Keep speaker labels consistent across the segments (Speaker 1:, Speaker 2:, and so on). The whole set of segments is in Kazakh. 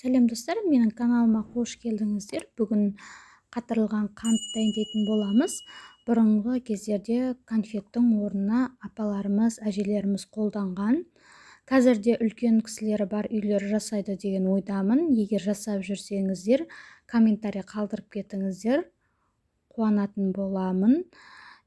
Speaker 1: Сәлем достар, менің каналыма қош келдіңіздер. Бүгін қатырылған қант дайындайтын боламыз. Бұрынғы кездерде конфеттің орнына апаларымыз, әжелеріміз қолданған. Қазірде үлкен кісілері бар үйлер жасайды деген ойдамын. Егер жасап жүрсеңіздер, комментарий қалдырып кетіңіздер, қуанатын боламын.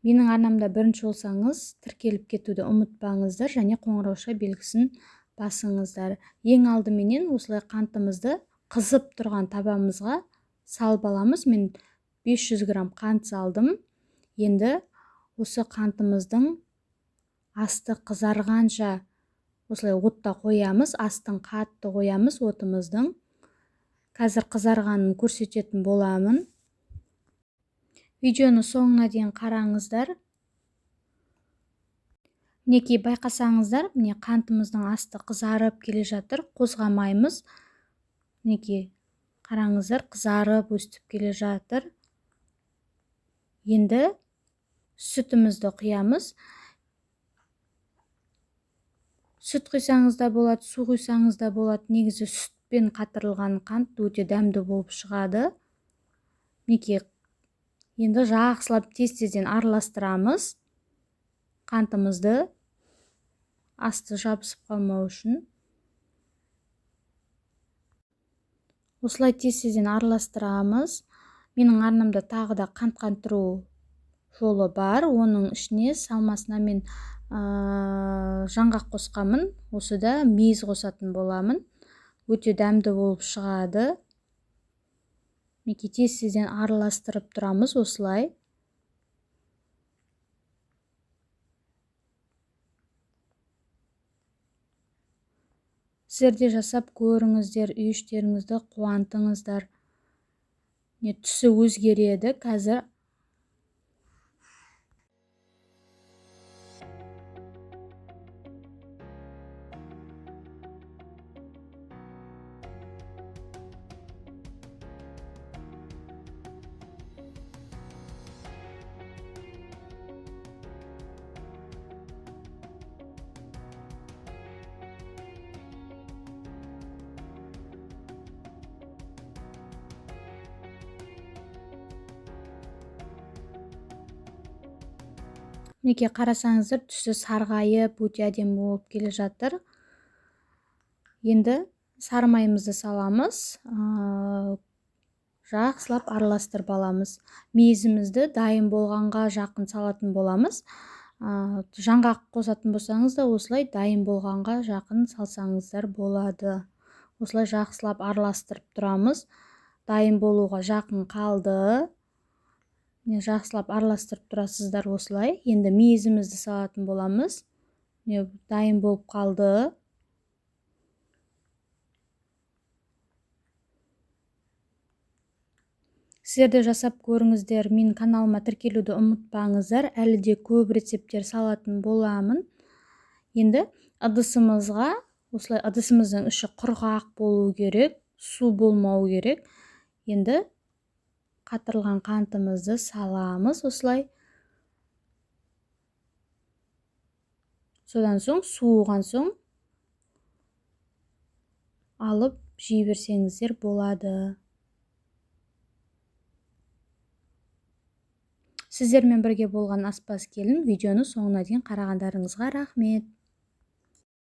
Speaker 1: Менің арнамда бірінші болсаңыз, тіркеліп кетуді ұмытпаңыздар және қоңырауша белгісін басыңыздар. Ең алдыменен осылай қантымызды қызып тұрған табамызға салып аламыз. Мен 500 грамм қант салдым. Енді осы қантымыздың асты қызарғанша осылай отта қоямыз. Астын қатты қоямыз отымыздың. Қазір қызарғанын көрсететін боламын. Видеоны соңына дейін қараңыздар. Мінекей байқасаңыздар, міне қантымыздың асты қызарып келе жатыр, қозғамаймыз. Мінекей қараңыздар, қызарып өстіп келе жатыр. Енді сүтімізді құямыз. Сүт құйсаңыз да болады, су құйсаңыз да болады. Негізі сүтпен қатырылған қант өте дәмді болып шығады. Мінекей енді жақсылап тез-тезден араластырамыз қантымызды, асты жабысып қалмау үшін. Осылай тез-тезден араластырамыз. Менің арнамда тағы да қант қандыру жолы бар. Оның ішіне салмасына мен жаңғақ қосқанмын. Осы да мейіз қосатын боламын. Өте дәмді болып шығады. Мінекей тез-тезден араластырып тұрамыз осылай. Сіздер де жасап көріңіздер, үй-іштеріңізді қуантыңыздар. Түсі өзгереді қазір. Мінекей қарасаңыздар, түсі сарғайып, өте әдемі болып келе жатыр. Енді сары майымызды саламыз. Жақсылап араластырып аламыз. Мейізімізді дайын болғанға жақын салатын боламыз. Жаңғақ қосатын болсаңыз да осылай дайын болғанға жақын салсаңыздар болады. Осылай жақсылап араластырып тұрамыз. Дайын болуға жақын қалды. Жақсылап араластырып тұрасыздар осылай. Енді мейізімізді салатын боламыз. Дайын болып қалды. Сіздер де жасап көріңіздер. Менің каналыма тіркелуді ұмытпаңыздар. Әлі де көп рецепттер салатын боламын. Енді ыдысымызға, осылай ыдысымыздың іші құрғақ болу керек, су болмау керек. Енді қатырылған қантымызды саламыз осылай. Содан соң суыған соң алып жей берсеңіздер болады. Сіздермен бірге болған аспаз келін, видеоны соңына дейін қарағандарыңызға рахмет.